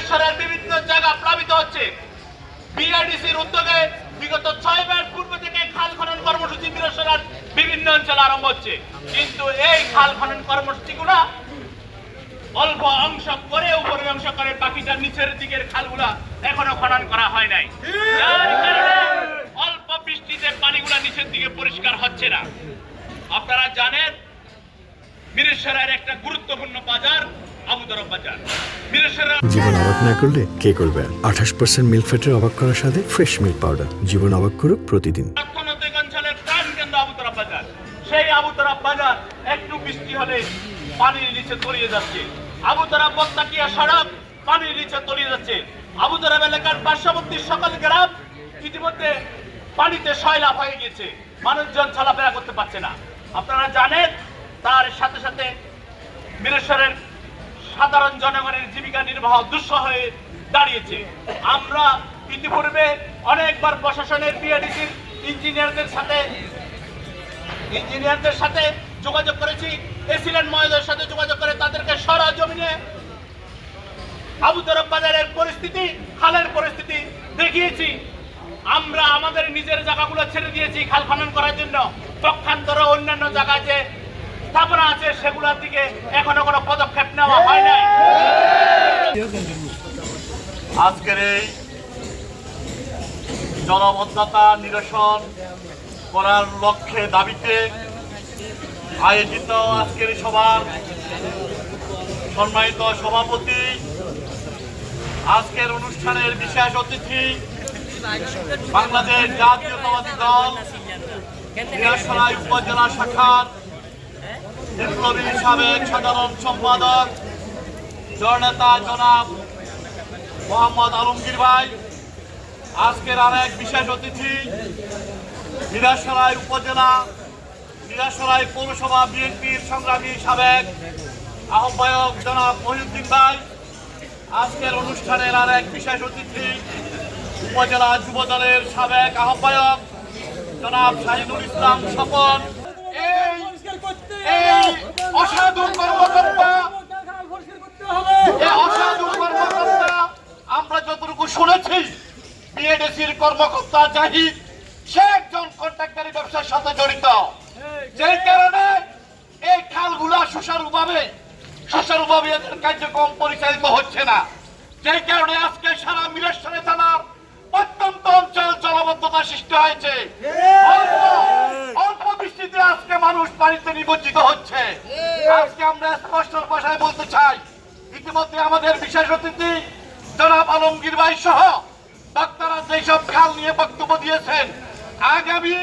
মিরেশ্বরের বিভিন্ন জায়গা প্লাবিত হচ্ছে। বিআরডিসির উদ্যোগে বিগত 6 মাস পূর্ব থেকে খাল খনন কর্মসূচি মিরেশ্বরের বিভিন্ন অঞ্চলে আরম্ভ হচ্ছে, কিন্তু এই খাল খনন কর্মসূচিগুলা অল্প অংশ করে উপরে অংশ করে বাকিটা নিচের দিকের খালগুলা এখনো খনন করা হয় নাই, যার কারণে অল্প বৃষ্টিতে পানিগুলা নিচের দিকে পরিষ্কার হচ্ছে না। আপনারা জানেন মিরেশ্বরের একটা গুরুত্বপূর্ণ বাজার আবুতরফ বাজার। জীবন অবাক না করলে কে করবে? 28% মিল্ক ফ্যাটের অবাক করার সাথে ফ্রেশ মিল্ক পাউডার। জীবন অবাক করুক প্রতিদিন। অর্থনৈতিক অঞ্চলের প্রাণ কেন্দ্র আবুতরফ বাজার। সেই আবুতরফ বাজার একটু বৃষ্টি হলে পানির নিচে তলিয়ে যাচ্ছে। আবুতরফ বত্তাকিয়া সড়ক পানির নিচে তলিয়ে যাচ্ছে। আবুতরফ এলাকার পার্শ্ববর্তী সকল গ্রাম ইতিমধ্যে পানিতে সয়লাভ হয়ে গেছে, মানুষজন চলাফেরা করতে পারছে না। আপনারা জানেন তার সাথে সাথে মিরেশ্বরের সাধারণ জনগণের জীবিকা নির্বাহ দুঃসহ হয়ে দাঁড়িয়েছে। আমরা ইতিপূর্বে অনেকবার প্রশাসনের বিআরডিসির ইঞ্জিনিয়ারদের সাথে যোগাযোগ করেছি, এসিল্যান্ড মহোদয়ের সাথে যোগাযোগ করে তাদেরকে সরজমিনে আবুতরফ বাজারের পরিস্থিতি, খালের পরিস্থিতি দেখিয়েছি। আমরা আমাদের নিজের জায়গাগুলো ছেড়ে দিয়েছি খাল খনন করার জন্য। পক্ষান্তরে অন্যান্য জায়গায় যে স্থাপনা আছে সেগুলোর দিকে এখনো কোনো পদক্ষেপ নেওয়া হয় নাই। আজকের এই জলাবদ্ধতা নিরসন করার লক্ষ্যে দাবিতে আয়োজিত আজকের সভার সম্মানিত সভাপতি, আজকের অনুষ্ঠানের বিশেষ অতিথি, বাংলাদেশ জাতীয়তাবাদী দল মিরসরাই উপজেলা শাখার বিপ্লবী সাবেক সাধারণ সম্পাদক জননেতা জনাব মোহাম্মদ আলমগীর ভাই, আজকের আরেক বিশেষ অতিথি মিরসরাই উপজেলা মিরসরাই পৌরসভা বিএনপির সংগ্রামী সাবেক আহ্বায়ক জনাব মহিউদ্দিন ভাই, আজকের অনুষ্ঠানের আরেক বিশেষ অতিথি উপজেলা যুব দলের সাবেক আহ্বায়ক জনাব শাহিনুল ইসলাম স্বপন। এই অসাধু কর্মকর্তা আমরা যতটুকু শুনেছি বিএডিসির কর্মকর্তা জাহিদ সে একজন কন্ট্রাক্টরি ব্যবসার সাথে জড়িত, যেই কারণে এই খালগুলা সুচারুভাবে এদের কার্যক্রম পরিচালিত হচ্ছে না, যেই কারণে আজকে সারা মিরেশ্বরে থানার অত্যন্ত অঞ্চল জলাবদ্ধতা সৃষ্টি হয়েছে। অল্প বৃষ্টিতে আজকে মানুষ পানিতে নিমজ্জিত হচ্ছে। আজকে আমরা স্পষ্ট ভাষায় বলতে চাই, ইতিমধ্যে আমাদের বিশেষ অতিথি জনাব আলমগীর ভাই সহ বক্তারা যেসব খাল নিয়ে বক্তব্য দিয়েছেন, আগামী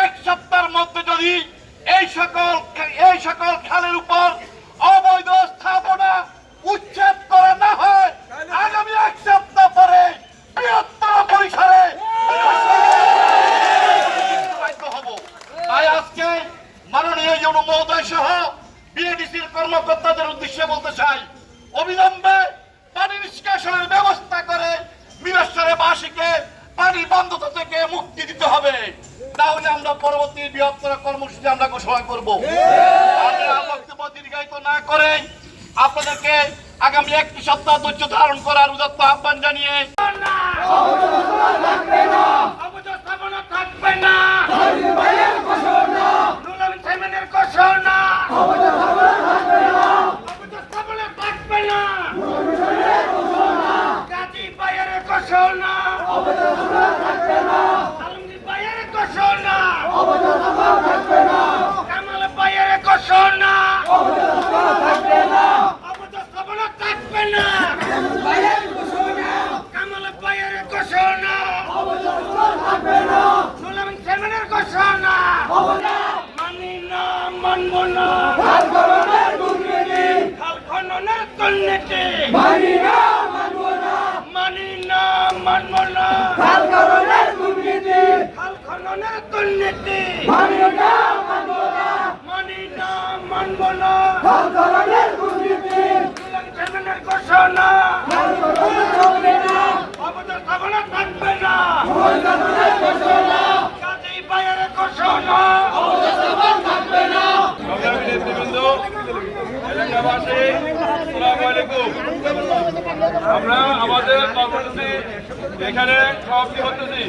1 সপ্তাহের মধ্যে যদি এই সকল খালের উপর অবৈধ স্থাপনা উচ্ছেদ করা না হয়, আগামী 1 সপ্তাহ পরে বৃহত্তর পরিসরে হব। তাই আজকে মাননীয় ইউনো মহোদয় সহ বিএডিসির কর্মকর্তাদের উদ্দেশ্যে বলতে চাই, অবিলম্বে পানি নিষ্কাশনের ব্যবস্থা করে মিরেশ্বরবাসীকে পানি বন্ধতা থেকে মুক্তি দিতে হবে, তাহলে আমরা পরবর্তী বৃহত্তর কর্মসূচি আমরা ঘোষণা করবো। বক্তব্য দীর্ঘায়িত না করে আপনাদেরকে আগামী 1 সপ্তাহ ধৈর্য ধারণ করার উদাত্ত আহ্বান জানিয়ে আমরা কর্মসূচি এখানে সমাপ্তি করতেছি।